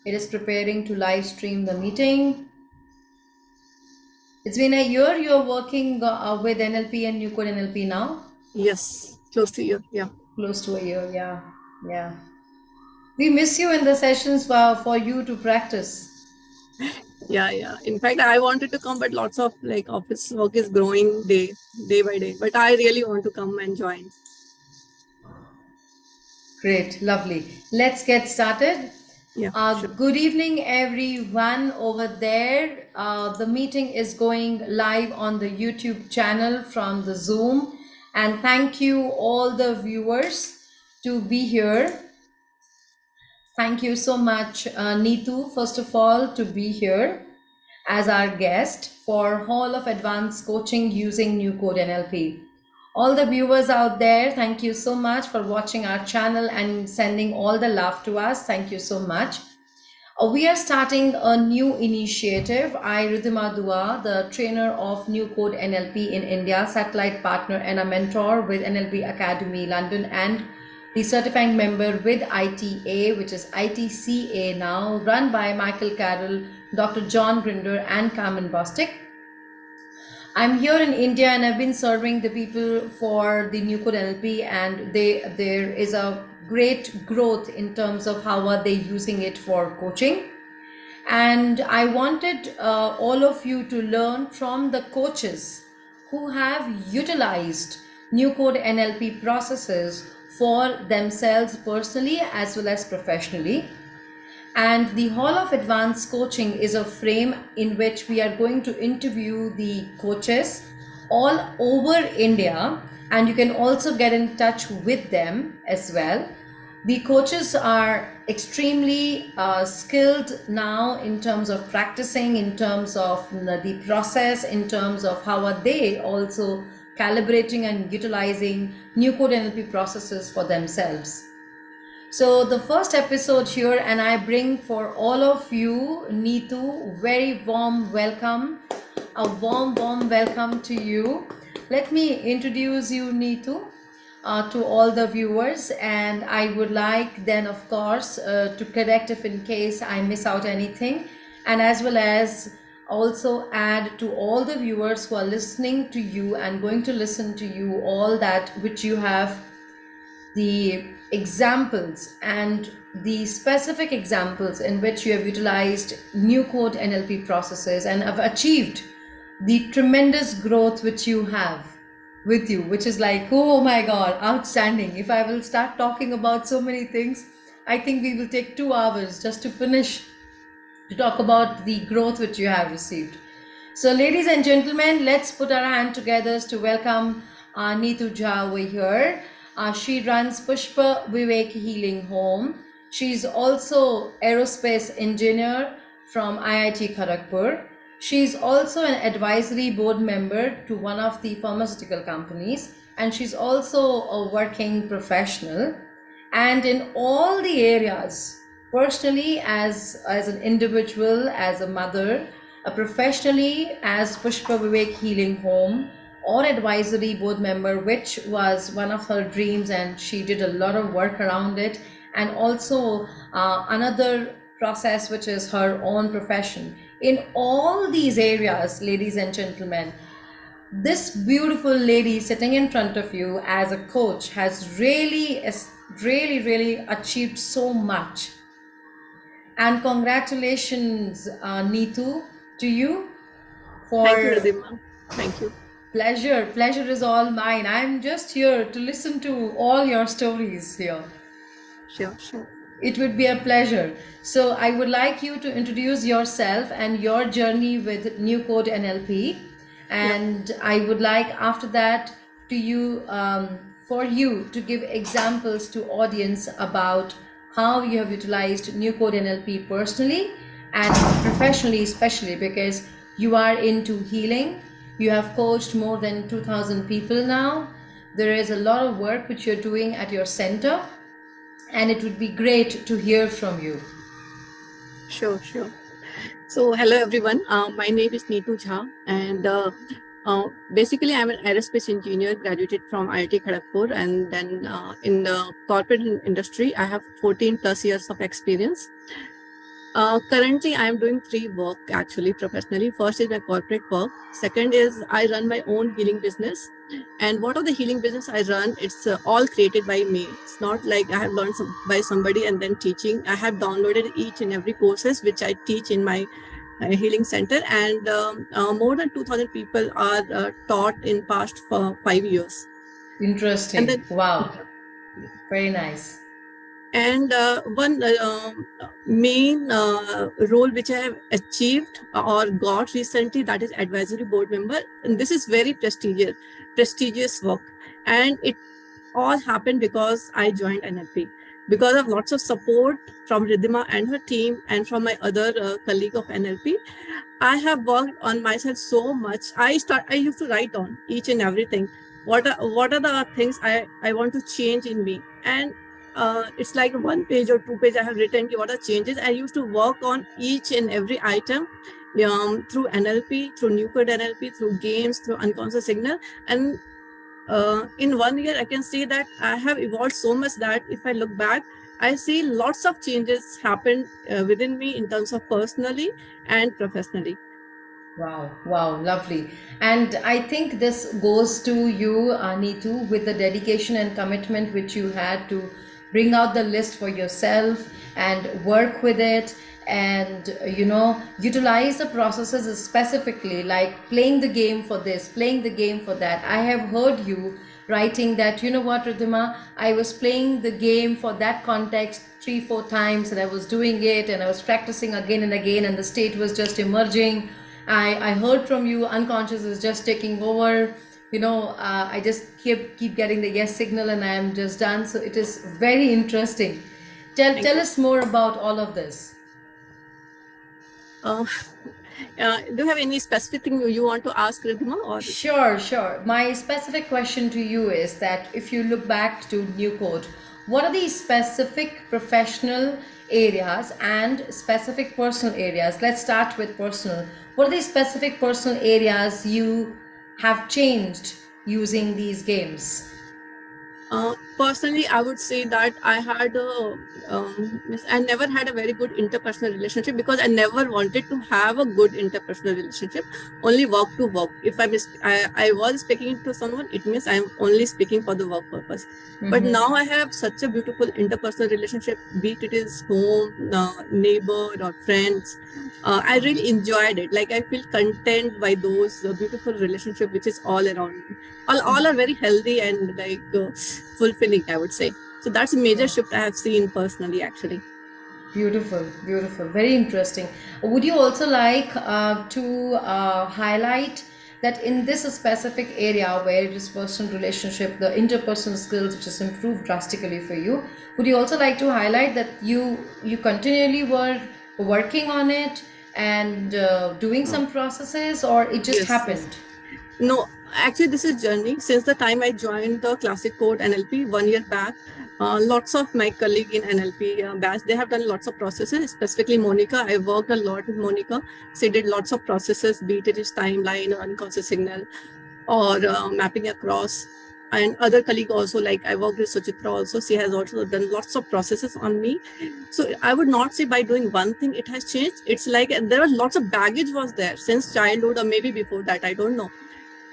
It is preparing to live stream the meeting. It's been a year you're working with NLP and New Code NLP now. Yes, close to you. Yeah. Close to a year, yeah. Yeah. We miss you in the sessions for you to practice. Yeah. In fact, I wanted to come, but lots of like office work is growing day by day. But I really want to come and join. Great, lovely. Let's get started. Yeah, sure. Good evening, everyone over there. The meeting is going live on the YouTube channel from the Zoom. And thank you, all the viewers, to be here. Thank you so much, Neetu, first of all, to be here as our guest for Hall of Advanced Coaching using New Code NLP. All the viewers out there, thank you so much for watching our channel and sending all the love to us. Thank you so much. We are starting a new initiative. I, Ridhima Dua, the trainer of New Code NLP in India, satellite partner and a mentor with NLP Academy London, and the certifying member with ITA, which is ITCA now, run by Michael Carroll, Dr. John Grinder, and Carmen Bostic. I'm here in India and I've been serving the people for the New Code NLP, and there is a great growth in terms of how are they using it for coaching. And I wanted all of you to learn from the coaches who have utilized New Code NLP processes for themselves personally as well as professionally. And the Hall of Advanced Coaching is a frame in which we are going to interview the coaches all over India, and you can also get in touch with them as well. The coaches are extremely skilled now in terms of practicing, in terms of the process, in terms of how are they also calibrating and utilizing New Code NLP processes for themselves. So the first episode here, and I bring for all of you, Neetu, very warm welcome. A warm welcome to you. Let me introduce you, Neetu, to all the viewers, and I would like then, of course, to correct if in case I miss out anything, and as well as also add to all the viewers who are listening to you and going to listen to you all that which you have, the examples and the specific examples in which you have utilized New Code NLP processes and have achieved the tremendous growth which you have with you, which is like, oh my God, outstanding. If I will start talking about so many things, I think we will take 2 hours just to finish to talk about the growth which you have received. So ladies and gentlemen, let's put our hand together to welcome Neetu Jha over here. She runs Pushpa Vivek Healing Home. She's also aerospace engineer from IIT Kharagpur. She's also an advisory board member to one of the pharmaceutical companies, and she's also a working professional. And in all the areas, personally as an individual, as a mother, professionally as Pushpa Vivek Healing Home, or advisory board member, which was one of her dreams, and she did a lot of work around it, and also another process which is her own profession. In all these areas, ladies and gentlemen, this beautiful lady sitting in front of you as a coach has really achieved so much. And congratulations, Neetu, to you for... Thank you, Ridhima. Thank you. Pleasure is all mine. I'm just here to listen to all your stories here. Sure. It would be a pleasure. So I would like you to introduce yourself and your journey with New Code NLP. And I would like after that to you, for you to give examples to audience about how you have utilized New Code NLP personally and professionally, especially because you are into healing. You have coached more than 2,000 people now. There is a lot of work which you're doing at your center, and it would be great to hear from you. Sure. So hello everyone. My name is Neetu Jha, and basically I'm an aerospace engineer, graduated from IIT Kharagpur, and then in the corporate industry I have 14 plus years of experience. Currently, I am doing three work actually professionally. First is my corporate work. Second is I run my own healing business. And what are the healing business I run? It's all created by me. It's not like I have learned by somebody and then teaching. I have downloaded each and every courses which I teach in my healing center, and more than 2,000 people are taught in past for 5 years. And Interesting. then Wow. Very nice. and one main role which I have achieved or got recently, that is advisory board member, and this is very prestigious work, and it all happened because I joined NLP, because of lots of support from Ridhima and her team and from my other colleague of NLP. I have worked on myself so much. I used to write down each and everything. What are the things I want to change in me? And it's like one page or two page I have written what are changes. I used to work on each and every item through NLP, through new code NLP, through games, through unconscious signal. And in 1 year, I can see that I have evolved so much that if I look back, I see lots of changes happen within me in terms of personally and professionally. Wow, wow, lovely. And I think this goes to you, Neetu, with the dedication and commitment which you had to bring out the list for yourself and work with it, and utilize the processes specifically, like playing the game for this, playing the game for that. I have heard you writing that, you know what, Ridhima, I was playing the game for that context 3 4 times, and I was doing it and I was practicing again and again, and the state was just emerging. I heard from you, unconscious is just taking over. I just keep getting the yes signal, and I am just done. So it is very interesting. Tell us more about all of this. Do you have any specific thing you want to ask, Ridhima? Or Sure. My specific question to you is that if you look back to New Code, what are the specific professional areas and specific personal areas? Let's start with personal. What are the specific personal areas you have changed using these games? personally, I would say that I never had a very good interpersonal relationship because I never wanted to have a good interpersonal relationship. Only work to work. If I was speaking to someone, it means I am only speaking for the work purpose. But now I have such a beautiful interpersonal relationship, be it is home, neighbor, or friends. I really enjoyed it. Like I feel content by those beautiful relationship which is all around me. All are very healthy and like fulfilling, I would say. So that's a major shift I have seen personally, actually. Beautiful, very interesting. Would you also like to highlight that in this specific area where it is personal relationship, the interpersonal skills which has improved drastically for you, would you also like to highlight that you continually were working on it and doing some processes, or it just Yes, happened? yes. No, actually, this is journey. Since the time I joined the Classic Code NLP 1 year back, lots of my colleague in NLP batch, they have done lots of processes, specifically Monica. I worked a lot with Monica. She did lots of processes, be it is timeline or unconscious signal or mapping across. And other colleague also, like I worked with Suchitra also, she has also done lots of processes on me. So I would not say by doing one thing it has changed. It's like there was lots of baggage was there since childhood or maybe before that, I don't know.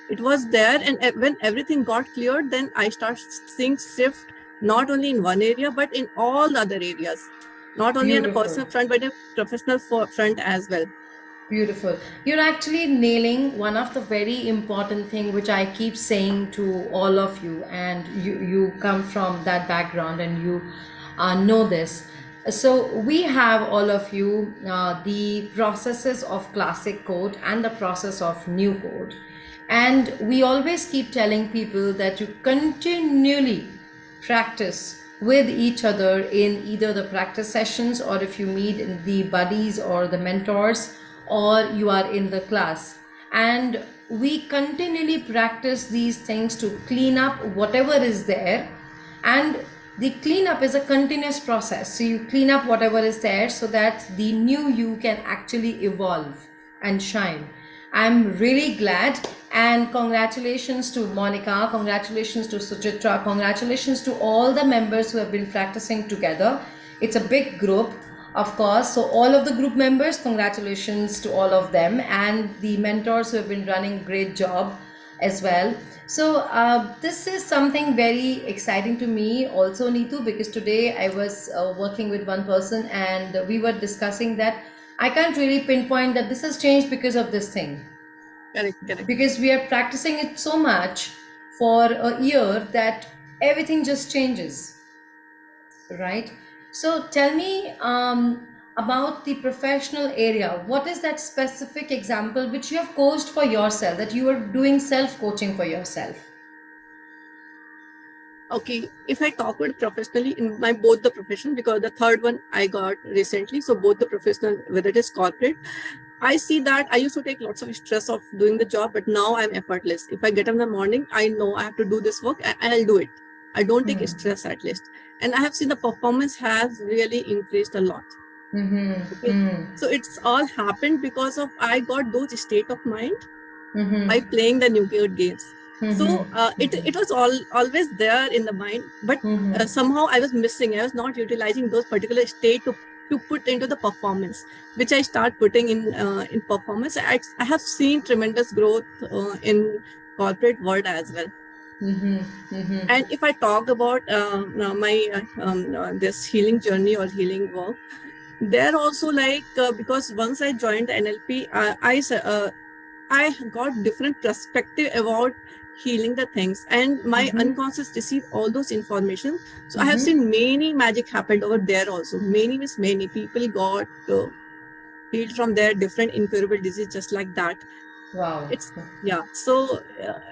It was there, and when everything got cleared, then I started seeing shift not only in one area but in all the other areas, not only on a personal front but a professional front as well. Beautiful. You're actually nailing one of the very important thing which I keep saying to all of you, and you come from that background and you know this. So we have all of you the processes of classic code and the process of new code, and we always keep telling people that you continually practice with each other in either the practice sessions, or if you meet the buddies or the mentors, or you are in the class, and we continually practice these things to clean up whatever is there. And the cleanup is a continuous process, so you clean up whatever is there so that the new you can actually evolve and shine. I'm really glad, and congratulations to Monica, congratulations to Suchitra, congratulations to all the members who have been practicing together. It's a big group. Of course. So, all of the group members, congratulations to all of them, and the mentors who have been running a great job as well. So, this is something very exciting to me also, Neetu, because today I was working with one person and we were discussing that I can't really pinpoint that this has changed because of this thing, Correct, correct. because we are practicing it so much for a year that everything just changes, right? So tell me about the professional area. What is that specific example which you have coached for yourself, that you are doing self coaching for yourself? Okay, if I talk about professionally in my both the profession, because the third one I got recently, so both the professional, whether it is corporate, I see that I used to take lots of stress of doing the job, but now I'm effortless. If I get up in the morning, I know I have to do this work and I'll do it. I don't take stress at least. And I have seen the performance has really increased a lot. Okay. So it's all happened because of I got those state of mind by playing the nuclear games. So it was always there in the mind, but somehow I was missing. I was not utilizing those particular state to put into the performance, which I start putting in performance. I have seen tremendous growth in corporate world as well. And if I talk about my this healing journey or healing work, there also because once I joined the NLP, I got different perspective about healing the things, and my unconscious received all those information. So I have seen many magic happened over there also. Many means many people got healed from their different incurable disease just like that. Wow. So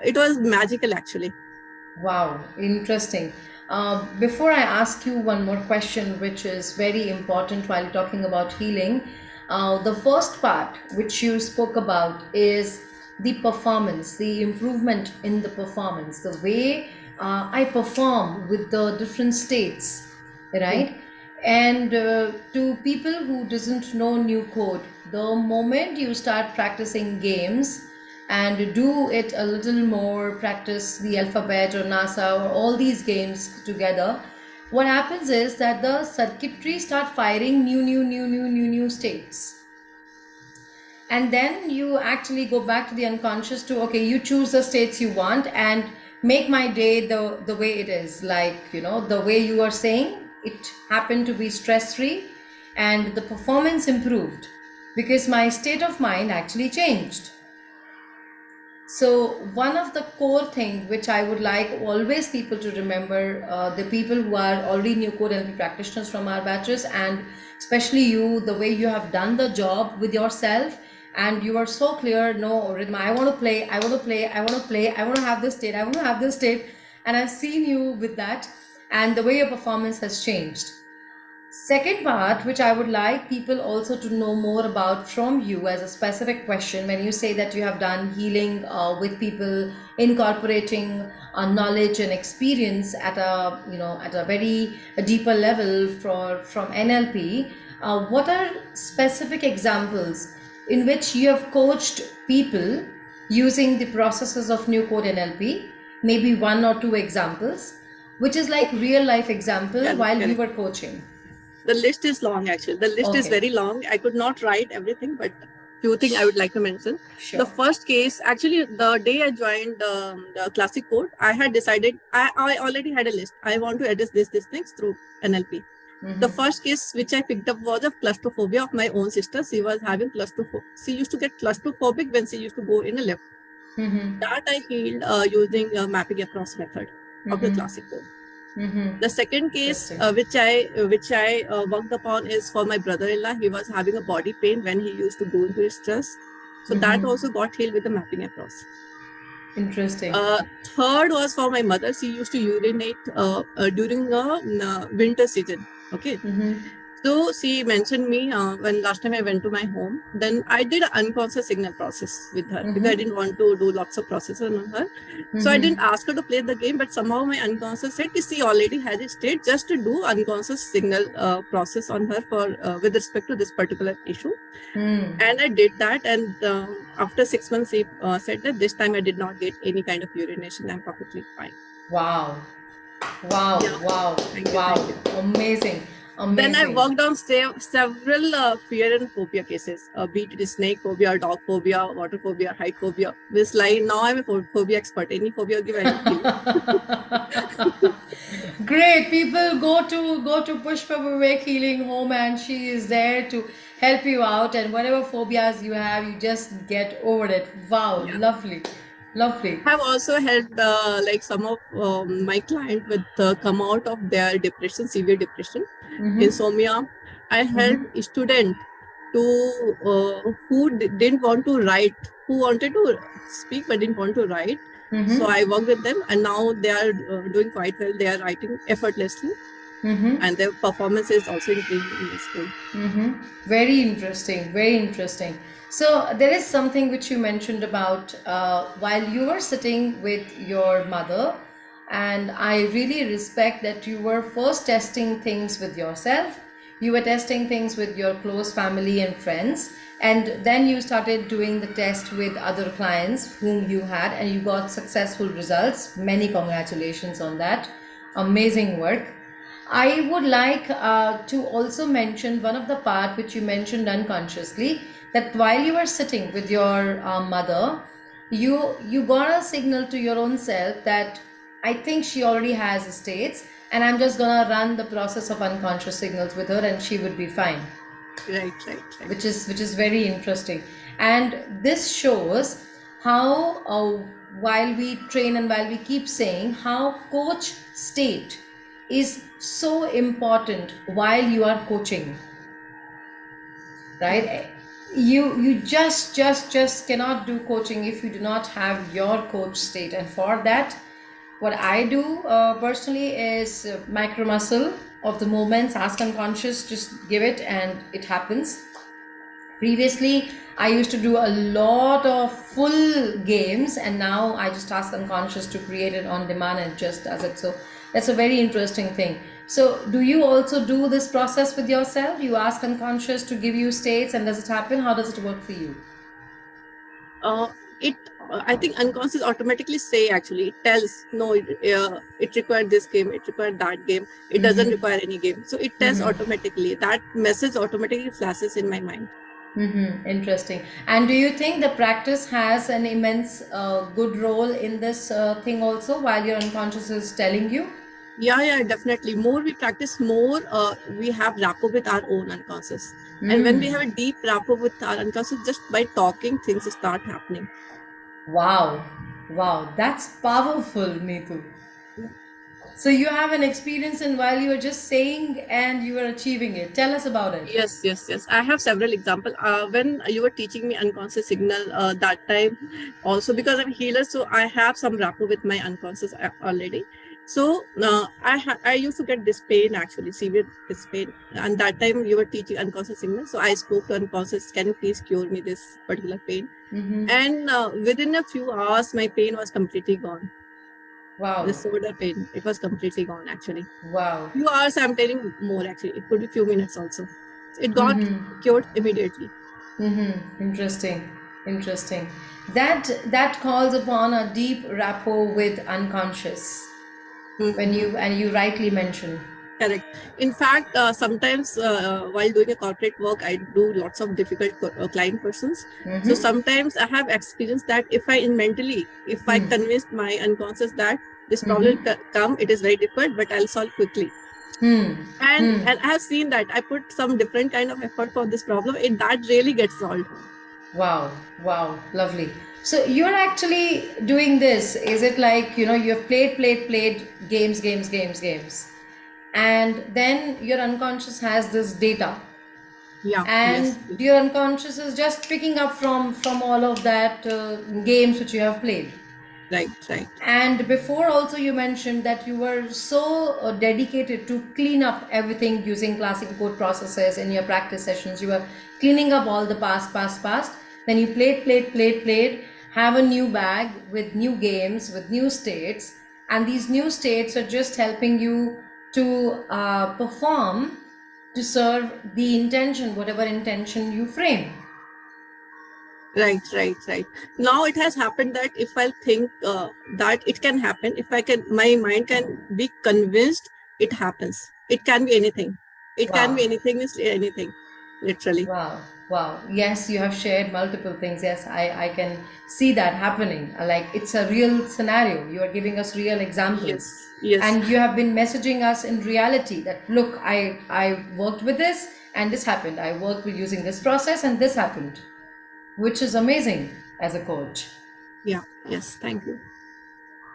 it was magical actually. Wow, interesting. Before I ask you one more question, which is very important while talking about healing, the first part which you spoke about is the performance, the improvement in the performance, the way I perform with the different states, right? And to people who doesn't know new code, the moment you start practicing games and do it a little more, practice the alphabet or NASA or all these games together, what happens is that the circuitry start firing new states. And then you actually go back to the unconscious to, okay, you choose the states you want and make my day the way it is. Like, the way you are saying, it happened to be stress free and the performance improved because my state of mind actually changed. So one of the core thing which I would like always people to remember, the people who are already new code NLP practitioners from our batches, and especially you, the way you have done the job with yourself, and you are so clear, no, Ridhima, I want to play, I want to play, I want to play, I want to have this state, I want to have this state, and I've seen you with that, and the way your performance has changed. Second part, which I would like people also to know more about from you as a specific question, when you say that you have done healing with people, incorporating knowledge and experience at a very deeper level from NLP, what are specific examples in which you have coached people using the processes of new code NLP? Maybe one or two examples, which is like real life example while you were coaching. The list is long actually. The list is very long. I could not write everything, but few things I would like to mention. Sure. The first case, actually, the day I joined the classic code, I had decided I already had a list. I want to address these things through NLP. The first case which I picked up was of claustrophobia of my own sister. She was having claustrophobia. She used to get claustrophobic when she used to go in a lift. That I healed using mapping across method of the classic code. The second case which I worked upon is for my brother-in-law. He was having a body pain when he used to go into his stress. So that also got healed with the mapping across. Interesting. Third was for my mother. She used to urinate during the winter season. Okay. So she mentioned me when last time I went to my home. Then I did an unconscious signal process with her because I didn't want to do lots of processes on her. So I didn't ask her to play the game, but somehow my unconscious said she already has a state just to do unconscious signal process on her for with respect to this particular issue. And I did that, and after 6 months, she said that this time I did not get any kind of urination. I'm perfectly fine. Wow. Wow. Yeah. Wow. Thank you, wow. thank you. Amazing. Then I Amazing. worked on several fear and phobia cases, be it snake phobia, dog phobia, water phobia, height phobia. This line, now I'm a phobia expert. Any phobia, give any healing. Great. People go to Pushpa Vivek Healing Home, and she is there to help you out. And whatever phobias you have, you just get over it. Wow, Yeah. lovely, lovely. I have also helped like some of my client with come out of their depression, severe depression, insomnia. I helped a student to who didn't want to write, who wanted to speak but didn't want to write. So I worked with them, and now they are doing quite well. They are writing effortlessly, and their performance is also increasing in the school. Very interesting, very interesting. So there is something which you mentioned about while you were sitting with your mother, and I really respect that you were first testing things with yourself. You were testing things with your close family and friends, and then you started doing the test with other clients whom you had, and you got successful results. Many congratulations on that. Amazing work. I would like to also mention one of the part which you mentioned unconsciously, that while you were sitting with your mother, you got a signal to your own self that I think she already has states, and I'm just gonna run the process of unconscious signals with her, and she would be fine, Right, right, right. which is very interesting. And this shows how while we train and while we keep saying how coach state is so important while you are coaching, right? You just cannot do coaching if you do not have your coach state. And for that, what I do personally is micro muscle of the movements, ask unconscious, just give it and it happens. Previously, I used to do a lot of full games, and now I just ask unconscious to create it on demand and it just does it. So that's a very interesting thing. So, do you also do this process with yourself? You ask unconscious to give you states, and does it happen? How does it work for you? It I think unconscious automatically say, actually it tells, no, it required this game, it required that game, it doesn't require any game, so it tells automatically. That message automatically flashes in my mind. Interesting. And do you think the practice has an immense good role in this thing also while your unconscious is telling you? Yeah, definitely. More we practice, more we have rapport with our own unconscious. And when we have a deep rapport with our unconscious, just by talking, things start happening. Wow, wow, that's powerful, Neetu. So you have an experience in while you were just saying and you were achieving it. Tell us about it. Yes. I have several examples. When you were teaching me unconscious signal, that time also, because I'm a healer, so I have some rapport with my unconscious already. So I used to get this pain, actually severe this pain, and that time you were teaching unconscious signal. So I spoke to unconscious, can you please cure me this particular pain? And within a few hours, my pain was completely gone. Wow. The shoulder pain, it was completely gone, actually. Wow. Few hours, I'm telling more, actually. It could be few minutes also. It got cured immediately. Interesting. Interesting. That calls upon a deep rapport with unconscious. When you rightly mentioned. Correct. In fact, sometimes while doing a corporate work, I do lots of difficult client persons. So sometimes I have experienced that if I convince my unconscious that this problem come, it is very difficult, but I'll solve quickly. And I have seen that I put some different kind of effort for this problem, and that really gets solved. Wow, lovely. So you're actually doing this. Is it like, you have played games, and then your unconscious has this data, Yeah. and Yes. your unconscious is just picking up from all of that games which you have played. Right. And before also you mentioned that you were so dedicated to clean up everything using classical code processes in your practice sessions. You were cleaning up all the past. Then you played, have a new bag with new games, with new states. And these new states are just helping you to perform, to serve the intention, whatever intention you frame. Right. Now it has happened that if I think that it can happen, if my mind can be convinced, it happens. It can be anything. It can Wow. be anything, is anything, literally. Wow, wow. Yes, you have shared multiple things. Yes, I can see that happening. Like it's a real scenario. You are giving us real examples. Yes, yes, And you have been messaging us in reality that look, I worked with this and this happened. I worked with using this process and this happened, which is amazing as a coach. yeah, yes. Thank you.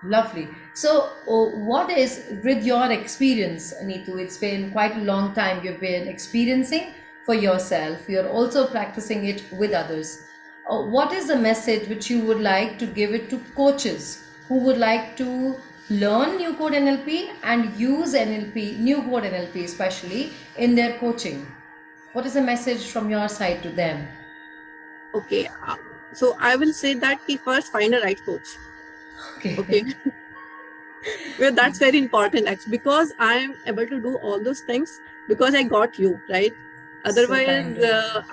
Lovely. So, what is with your experience, Neetu? It's been quite a long time you've been experiencing for yourself. You're also practicing it with others. What is the message which you would like to give it to coaches who would like to learn new code NLP and use NLP, new code NLP especially, in their coaching? What is the message from your side to them? Okay, so I will say that he first find a right coach. Okay. Okay, well, that's very important actually, because I'm able to do all those things because I got you right. So Otherwise, kind of.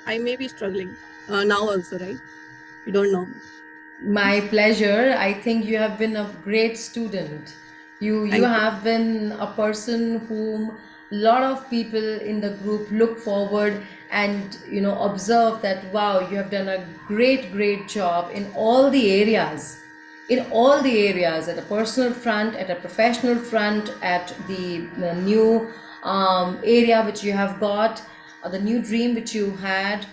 I may be struggling now also, right? You don't know. My pleasure. I think you have been a great student. You Thank you. have been a person whom a lot of people in the group look forward and observe that wow, you have done a great job in all the areas. In all the areas, at a personal front, at a professional front, at the new area which you have got, the new dream which you had.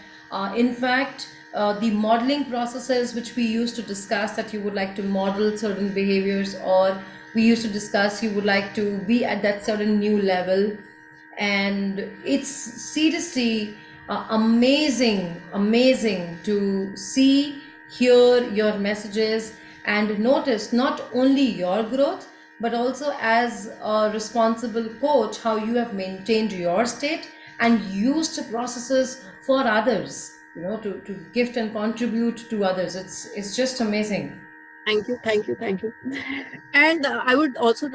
In fact, the modeling processes which we used to discuss, that you would like to model certain behaviors, or we used to discuss you would like to be at that certain new level. And it's seriously amazing to see, hear your messages, and notice not only your growth but also as a responsible coach how you have maintained your state and used processes for others, to gift and contribute to others. It's just amazing. Thank you, thank you, thank you. And I would also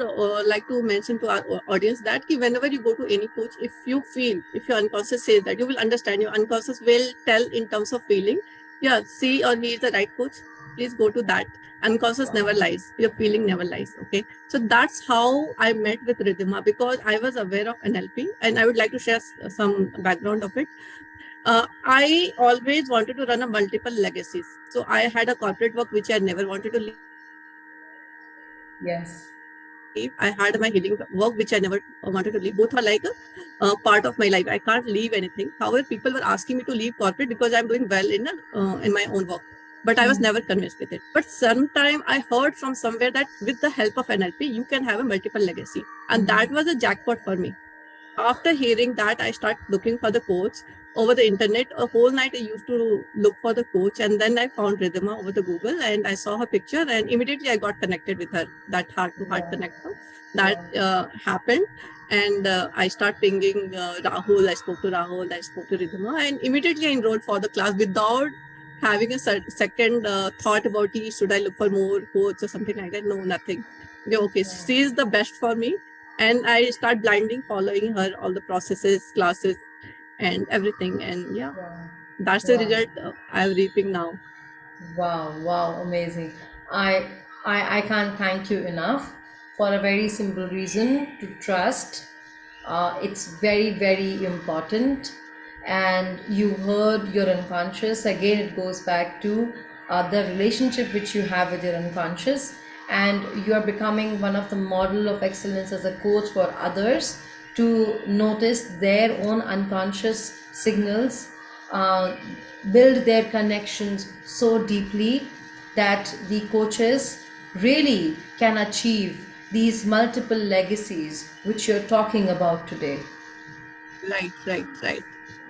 like to mention to our audience that whenever you go to any coach, if you feel, if your unconscious says that, you will understand. Your unconscious will tell in terms of feeling. Yeah, see or he is the right coach. Please go to that. Unconscious never lies. Your feeling never lies. Okay, so that's how I met with Ridhima, because I was aware of NLP, and I would like to share some background of it. I always wanted to run a multiple legacies. So I had a corporate work which I never wanted to leave. I had my healing work which I never Yes. wanted to leave. Both are like a part of my life. I can't leave anything. However, people were asking me to leave corporate because I'm doing well in my own work. But I was never convinced with it. But sometime I heard from somewhere that with the help of NLP, you can have a multiple legacy. And that was a jackpot for me. After hearing that, I start looking for the coach over the internet. A whole night I used to look for the coach, and then I found Ridhima over the Google, and I saw her picture, and immediately I got connected with her. That heart to heart Wow. connector that Wow. happened, and I start pinging Rahul. I spoke to Rahul. I spoke to Ridhima, and immediately I enrolled for the class without having a second thought about should I look for more coach or something like that. No, nothing. Yeah, okay, she is the best for me, and I start blinding following her, all the processes, classes, and everything. And yeah, Wow. that's the Wow. result I'm reaping now. Wow, wow, amazing. I, I can't thank you enough for a very simple reason to trust. It's very important. And you heard your unconscious. Again, it goes back to the relationship which you have with your unconscious. And you are becoming one of the model of excellence as a coach for others to notice their own unconscious signals, uh, build their connections so deeply that the coaches really can achieve these multiple legacies which you're talking about today. Right, right, right.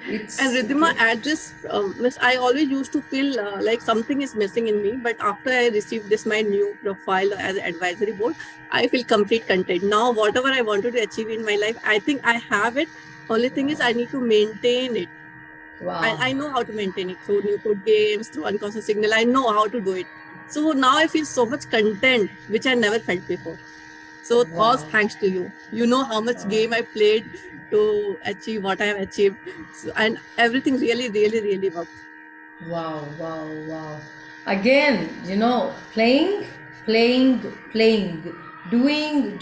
And It's Ridhima, at this, miss, I always used to feel like something is missing in me. But after I received this, my new profile as an advisory board, I feel complete content. Now, whatever I wanted to achieve in my life, I think I have it. Only thing is, I need to maintain it. wow, I know how to maintain it through new code games, through unconscious signal. I know how to do it. So now I feel so much content, which I never felt before. So all wow, thanks to you. You know how much game I played to achieve what I have achieved. So, and everything really worked. wow. Again, playing, doing.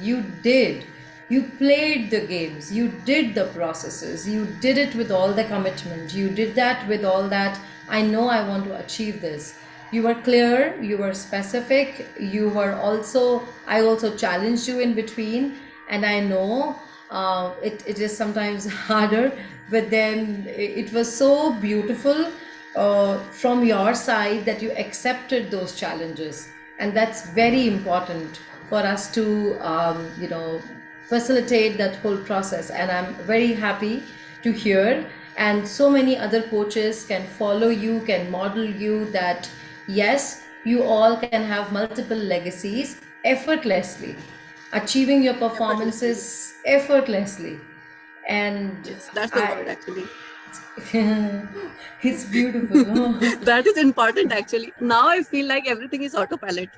You did. You played the games, you did the processes, you did it with all the commitment, you did that with all that. I know I want to achieve this. You were clear, you were specific, you were also, I also challenged you in between, and I know it is sometimes harder, but then it was so beautiful from your side that you accepted those challenges, and that's very important for us to facilitate that whole process. And I'm very happy to hear, and so many other coaches can follow you, can model you, that yes, you all can have multiple legacies effortlessly, achieving your Effortlessly. performances effortlessly. And Yes, that's the word I actually. it's beautiful. That is important actually. Now I feel like everything is autopilot.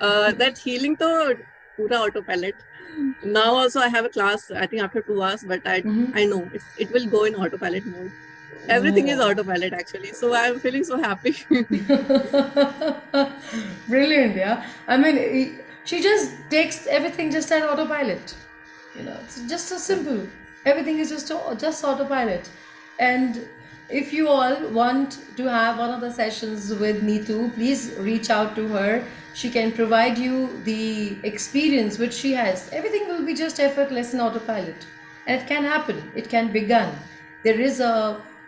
That healing to pura autopilot. Now also I have a class, I think after 2 hours, but I know it will go in autopilot mode. Everything is Oh. autopilot actually. So I'm feeling so happy. Brilliant, yeah. I mean, she just takes everything just at autopilot. It's just so Yeah. simple. Everything is just autopilot. And if you all want to have one of the sessions with Neetu, please reach out to her. She can provide you the experience which she has. Everything will be just effortless in autopilot, and it can happen. It can be done. There is a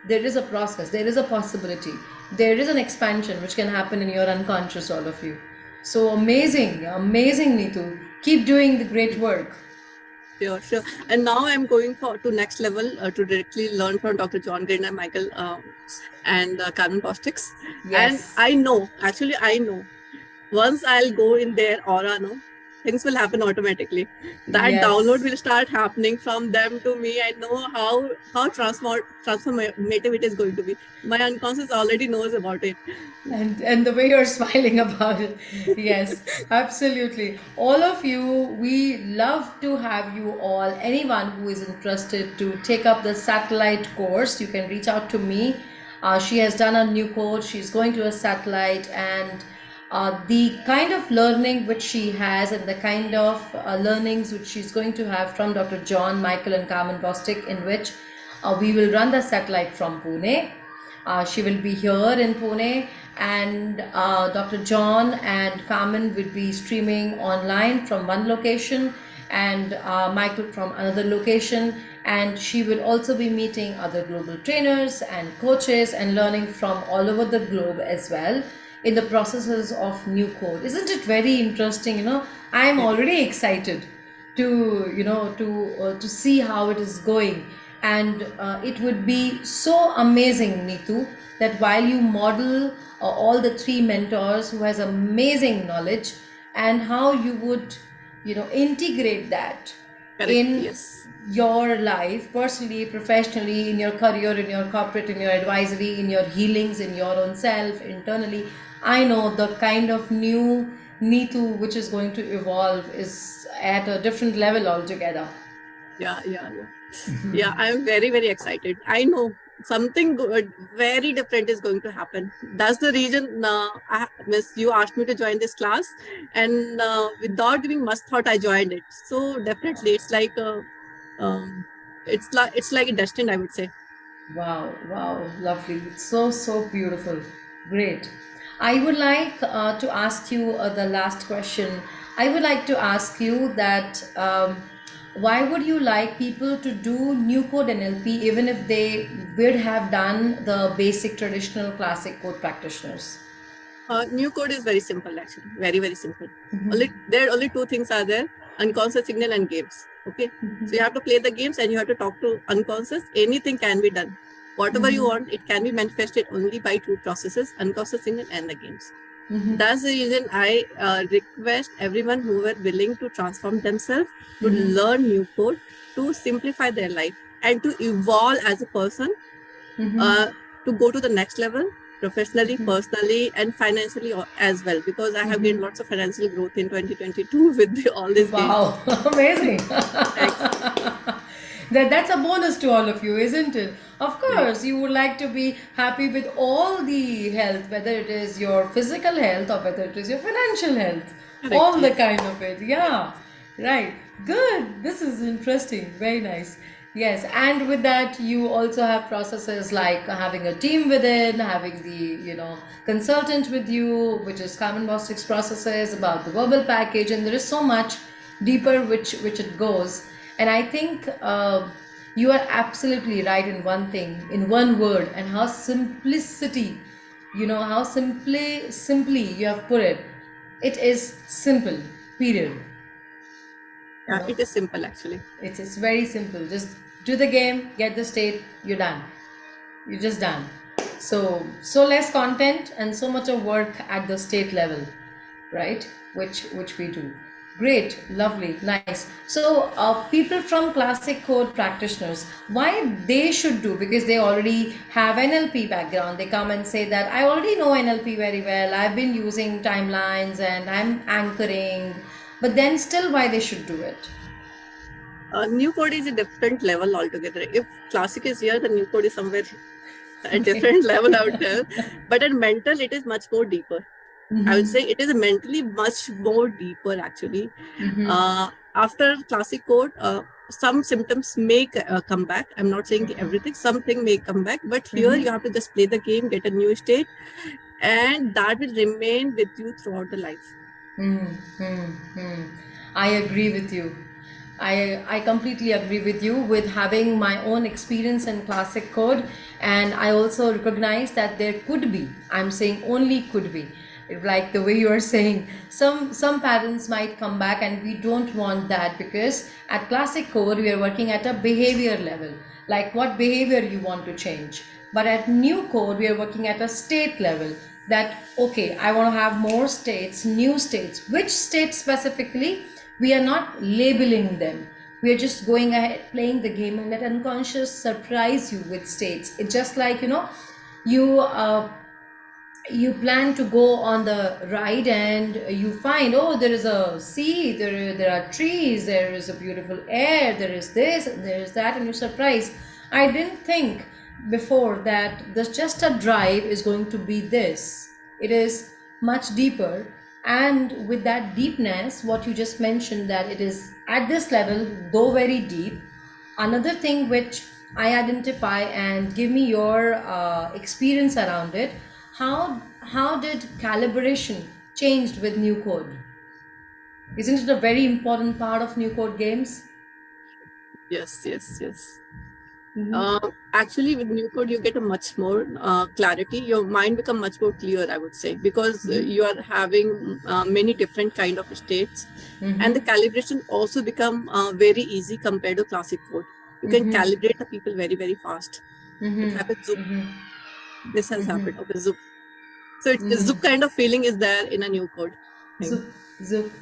there is a process. There is a possibility. There is an expansion which can happen in your unconscious, all of you. So amazing, amazing, Neetu. Keep doing the great work. Sure, sure. And now I'm going for to next level to directly learn from Dr. John Green and Michael and Carmen Postix. And Yes. I know, actually, I know once I'll go in their aura, no, things will happen automatically. That download Yes. will start happening from them to me. I know how transformative it is going to be. My unconscious already knows about it. And the way you're smiling about it. Yes, absolutely. All of you, we love to have you all. Anyone who is interested to take up the satellite course, you can reach out to me. She has done a new course. She's going to a satellite, and the kind of learning which she has, and the kind of learnings which she's going to have from Dr. John, Michael, and Carmen Bostic, in which we will run the satellite from Pune. She will be here in Pune, and Dr. John and Carmen will be streaming online from one location, and Michael from another location. And she will also be meeting other global trainers and coaches and learning from all over the globe as well in the processes of new code. Isn't it very interesting? I am Very. already excited to see how it is going. And it would be so amazing, Neetu, that while you model all the three mentors who has amazing knowledge, and how you would integrate that Correct. in Yes. your life, personally, professionally, in your career, in your corporate, in your advisory, in your healings, in your own self, internally. I know the kind of new Neetu which is going to evolve is at a different level altogether. Yeah, yeah, yeah. Yeah, I'm very, very excited. I know something good, very different is going to happen. That's the reason, Miss, you asked me to join this class, and without giving much thought, I joined it. So definitely, um, it's like a destined, I would say. Wow, wow, lovely. It's so, so beautiful. Great. I would like to ask you the last question. I would like to ask you that why would you like people to do new code NLP even if they would have done the basic traditional classic code practitioners? New code is very simple, actually, very, very simple. Only there are only two things are there: unconscious signal and games. Okay, so you have to play the games and you have to talk to unconscious. Anything can be done. Whatever you want, it can be manifested only by two processes: unconscious signal and the games. That's the reason I request everyone who were willing to transform themselves to learn new code, to simplify their life, and to evolve as a person, to go to the next level professionally, personally, and financially as well. Because I have gained lots of financial growth in 2022 with all these games. Wow, amazing. Thanks. That's a bonus to all of you, isn't it? Of Right. course, you would like to be happy with all the health, whether it is your physical health or whether it is your financial health, Correct. all the Yes. kind of it. Yeah. Right. Good. This is interesting. Very nice. Yes. And with that, you also have processes like having a team within, having the consultant with you, which is Carbon Bostics processes about the verbal package. And there is so much deeper which it goes. And I think you are absolutely right in one thing, in one word, and how simplicity, how simply you have put it. It is simple, period. you Yeah, know it is simple actually. it's very simple. Just do the game, get the state, you're done. You're just done. So less content and so much of work at the state level, right? Which we do. Great, lovely, nice. So people from classic code practitioners, why they should do, because they already have NLP background, they come and say that I already know NLP very well, I've been using timelines and I'm anchoring, but then still why they should do it? New code is a different level altogether. If classic is here, the new code is somewhere a Okay. different level out there. But in mental, it is much more deeper. I would say it is mentally much more deeper actually. After classic code, some symptoms may come back. I'm not saying everything, something may come back, but here you have to just play the game, get a new state, and that will remain with you throughout the life. I agree with you. I completely agree with you with having my own experience in classic code, and I also recognize that there could be, I'm saying only could be, like the way you are saying, some patterns might come back, and we don't want that, because at classic code we are working at a behavior level, like what behavior you want to change. But at new code we are working at a state level, that okay, I want to have more states, new states. Which states specifically, we are not labeling them, we are just going ahead playing the game and let unconscious surprise you with states. It's just like you you plan to go on the ride and you find, oh, there is a sea, there are trees, there is a beautiful air, there is this and there is that, and you're surprised. I didn't think before that this just a drive is going to be this. It is much deeper. And with that deepness, what you just mentioned, that it is at this level, though very deep. Another thing which I identify, and give me your experience around it, how did calibration changed with new code? Isn't it a very important part of new code games? Yes, yes, yes. Actually, with new code, you get a much more clarity. Your mind become much more clear, I would say, because you are having many different kind of states, and the calibration also become very easy compared to classic code. You can calibrate the people very, very fast. It happens. Zoop. This has happened. Okay, zoop. So it's zoop kind of feeling is there in a new code thing. Zoop, zoop.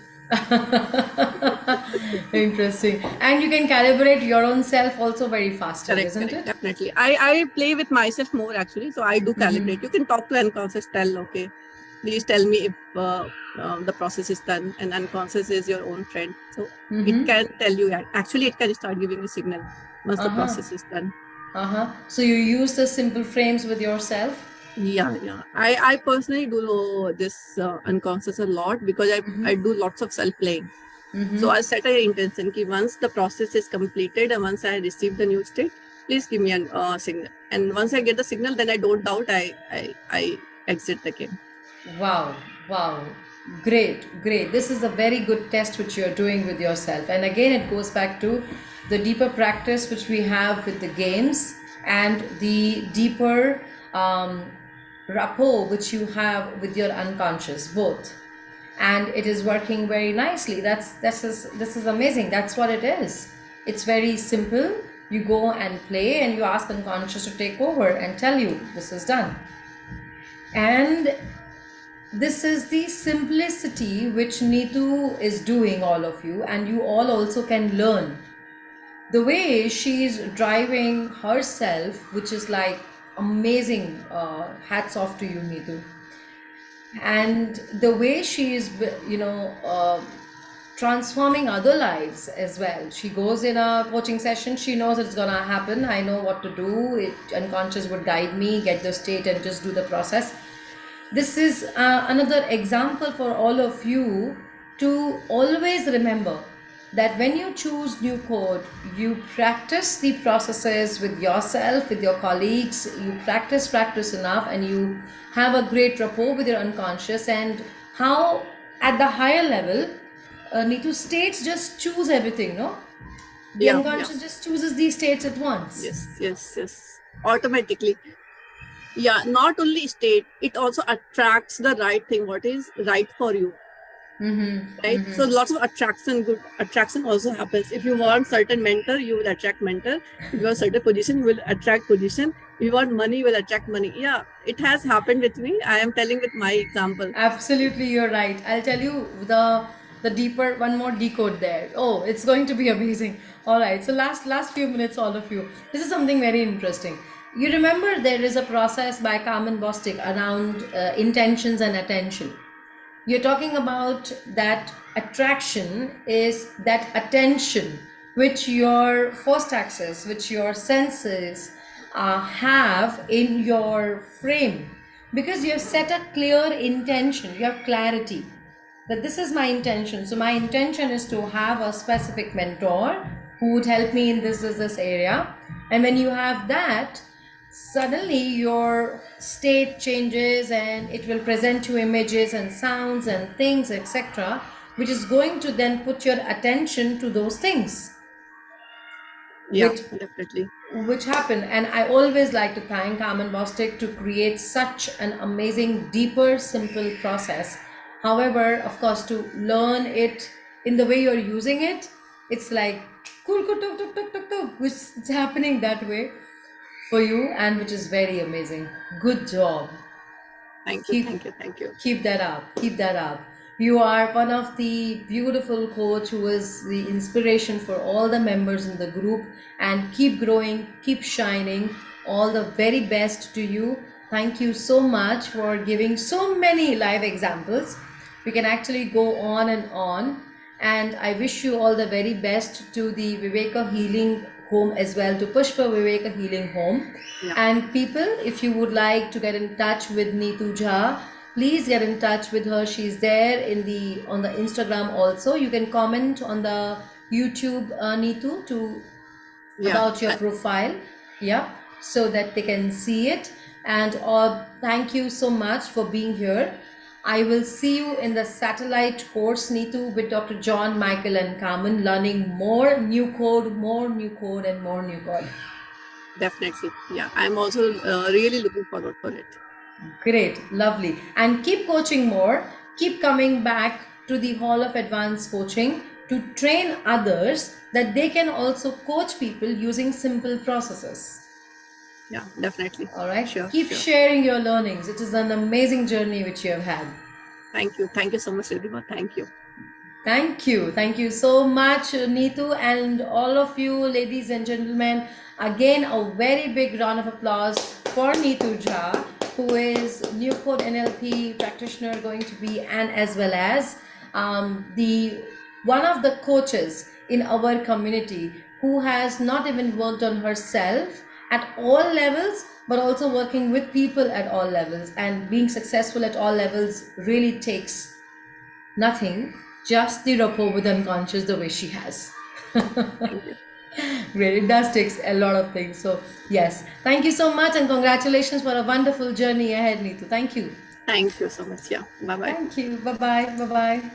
Interesting. And you can calibrate your own self also very faster, Correct, isn't correct, it? definitely. I play with myself more actually, so I do calibrate. You can talk to unconscious, tell, okay, please tell me if the process is done, and unconscious is your own friend. So it can tell you, actually, it can start giving you signal once the process is done. So you use the simple frames with yourself? Yeah, yeah. I personally do this unconscious a lot because I do lots of self playing. So I set an intention that once the process is completed and once I receive the new state, please give me a signal. And once I get the signal, then I don't doubt. I exit the game. Wow, wow. Great, great. This is a very good test which you're doing with yourself. And again, it goes back to the deeper practice which we have with the games, and the deeper rapport which you have with your unconscious, both. And it is working very nicely. This is amazing. That's what it is. It's very simple. You go and play and you ask unconscious to take over and tell you this is done. And this is the simplicity which Neetu is doing, all of you, and you all also can learn. The way she's driving herself, which is like amazing, hats off to you, Neetu. And the way she is, transforming other lives as well. She goes in a coaching session, she knows it's gonna happen, I know what to do, it unconscious would guide me, get the state and just do the process. This is another example for all of you to always remember that when you choose new code, you practice the processes with yourself, with your colleagues, you practice enough, and you have a great rapport with your unconscious. And how at the higher level, Neetu, states just choose everything, no? The Yeah, yeah. unconscious just chooses these states at once. Yes. Automatically. Yeah, not only state, it also attracts the right thing, what is right for you. Right? So lots of good attraction also happens. If you want certain mentor, you will attract mentor. If you want certain position, you will attract position. If you want money, you will attract money. Yeah, it has happened with me. I am telling with my example. Absolutely, you're right. I'll tell you the deeper one more decode there. Oh, it's going to be amazing. All right. So last few minutes, all of you. This is something very interesting. You remember there is a process by Carmen Bostic around intentions and attention. You're talking about that attraction is that attention which your first axis, which your senses have in your frame, because you have set a clear intention, you have clarity that this is my intention. So my intention is to have a specific mentor who would help me in this area. And when you have that, suddenly your state changes and it will present you images and sounds and things, etc., which is going to then put your attention to those things. Yeah, definitely. Which happen. And I always like to thank Carmen Bostic to create such an amazing, deeper, simple process. However, of course, to learn it in the way you're using it, it's like cool, which is happening that way for you, and which is very amazing. Good job. Thank you. Keep that up. Keep that up. You are one of the beautiful coach who is the inspiration for all the members in the group, and keep growing, keep shining. All the very best to you. Thank you so much for giving so many live examples. We can actually go on and on. And I wish you all the very best to the Viveka Healing Home as well, to Pushpa Viveka Healing Home. Yeah. And people, if you would like to get in touch with Neetu Jha, please get in touch with her. She's there on the Instagram also. You can comment on the YouTube, Neetu, about your profile, so that they can see it. And thank you so much for being here. I will see you in the satellite course, Neetu, with Dr. John, Michael, and Carmen, learning more new code, and more new code. Definitely. Yeah, I'm also really looking forward for it. Great, lovely. And keep coaching more. Keep coming back to the Hall of Advanced Coaching to train others that they can also coach people using simple processes. Yeah, definitely. All right. Sure. Keep sharing your learnings. It is an amazing journey which you have had. Thank you. Thank you so much, Ridhima. Thank you. Thank you. Thank you so much, Neetu, and all of you, ladies and gentlemen. Again, a very big round of applause for Neetu Jha, who is New Code NLP practitioner going to be, and as well as the one of the coaches in our community who has not even worked on herself at all levels, but also working with people at all levels, and being successful at all levels really takes nothing, just the rapport with unconscious the way she has. Really, it does takes a lot of things. So yes, thank you so much, and congratulations for a wonderful journey ahead, Neetu. Thank you. Thank you so much. Yeah. Bye-bye. Thank you. Bye-bye. Bye-bye.